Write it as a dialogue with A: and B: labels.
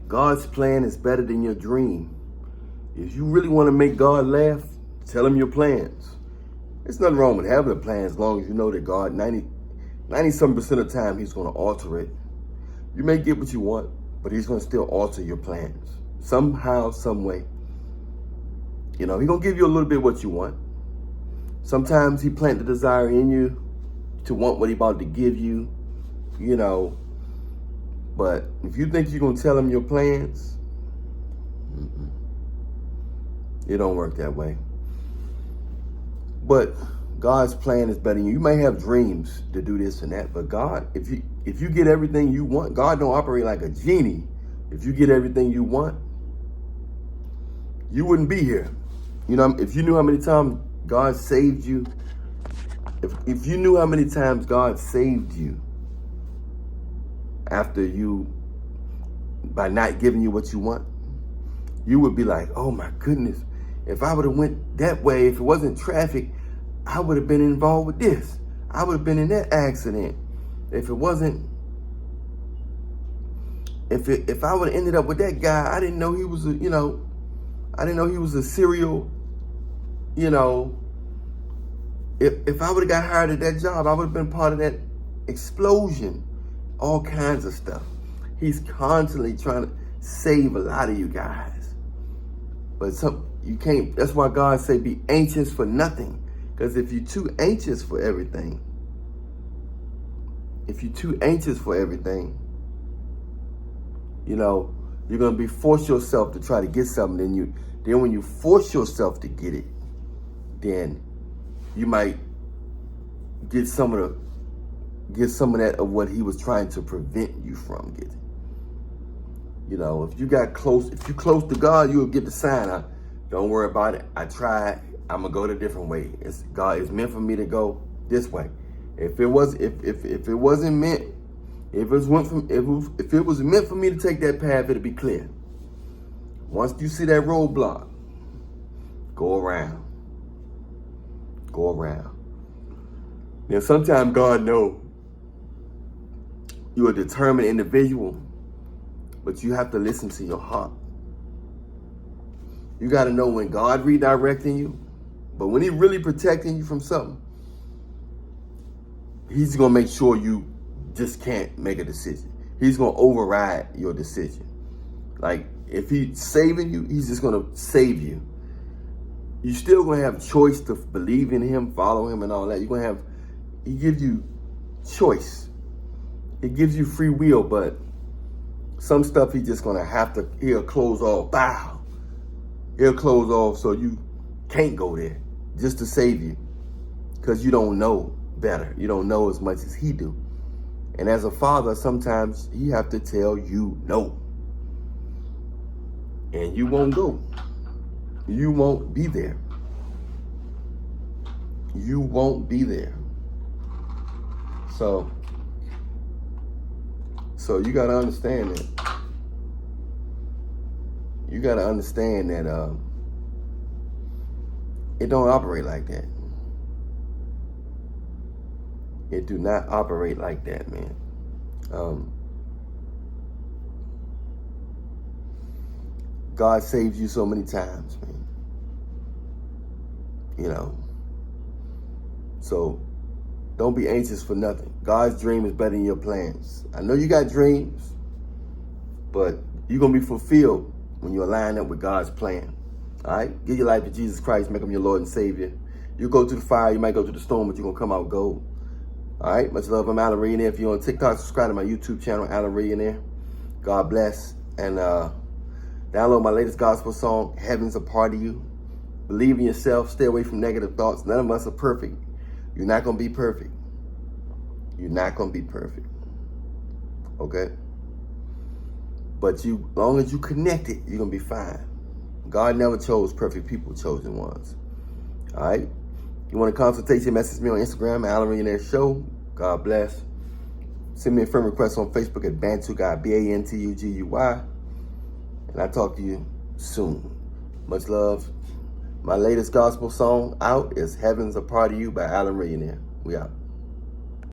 A: God's plan is better than your dream. If you really want to make God laugh, tell him your plans. There's nothing wrong with having a plan as long as you know that God, 90-some% of the time, he's going to alter it. You may get what you want, but he's going to still alter your plans. Somehow, some way. He's going to give you a little bit of what you want. Sometimes he plant the desire in you to want what he about to give you, But if you think you're going to tell him your plans, it don't work that way. But God's plan is better than you. You may have dreams to do this and that, but God, if you get everything you want, God don't operate like a genie. If you get everything you want, you wouldn't be here. If you knew how many times God saved you, if you knew how many times God saved you by not giving you what you want, you would be like, oh my goodness, if I would have went that way, if it wasn't traffic, I would have been involved with this. I would have been in that accident. If I would have ended up with that guy, I didn't know he was a serial, if I would have got hired at that job, I would have been part of that explosion, all kinds of stuff. He's constantly trying to save a lot of you guys. But you can't, that's why God say be anxious for nothing. Because if you're too anxious for everything, you're going to force yourself to try to get something. Then when you force yourself to get it, then you might get some of that of what he was trying to prevent you from getting. If you're close to God, you'll get the sign. Don't worry about it. I tried. I'm gonna go the different way. God is meant for me to go this way. If it was meant for me to take that path, it'll be clear. Once you see that roadblock, go around. Now, sometimes God knows you're a determined individual, but you have to listen to your heart. You got to know when God redirecting you, but when he really protecting you from something, he's going to make sure you just can't make a decision. He's going to override your decision. Like, if he's saving you, he's just going to save you. You're still going to have choice to believe in him, follow him, and all that. He gives you choice. It gives you free will, but some stuff he's just going to he'll close off. Bow. He'll close off so you can't go there just to save you because you don't know better. You don't know as much as he do. And as a father, sometimes he have to tell you no. And you won't go. You won't be there. You won't be there. So you got to understand that. You got to understand that it don't operate like that. It do not operate like that, man. God saves you so many times, man. So don't be anxious for nothing. God's dream is better than your plans. I know you got dreams, but you're going to be fulfilled when you align up with God's plan. All right? Give your life to Jesus Christ. Make him your Lord and Savior. You go through the fire. You might go through the storm, but you're going to come out gold. All right? Much love. I'm Alan Reillionaire. If you're on TikTok, subscribe to my YouTube channel, Alan Reillionaire. God bless. And download my latest gospel song, Heaven's a Part of You. Believe in yourself. Stay away from negative thoughts. None of us are perfect. You're not going to be perfect. You're not going to be perfect. Okay? But as long as you connected, you're going to be fine. God never chose perfect people, chosen ones. All right? You want a consultation, message me on Instagram, Alan Reillionaire Show. God bless. Send me a friend request on Facebook at Bantuguy, Bantugui. And I'll talk to you soon. Much love. My latest gospel song out is Heaven's a Part of You by Alan Reillionaire. We out.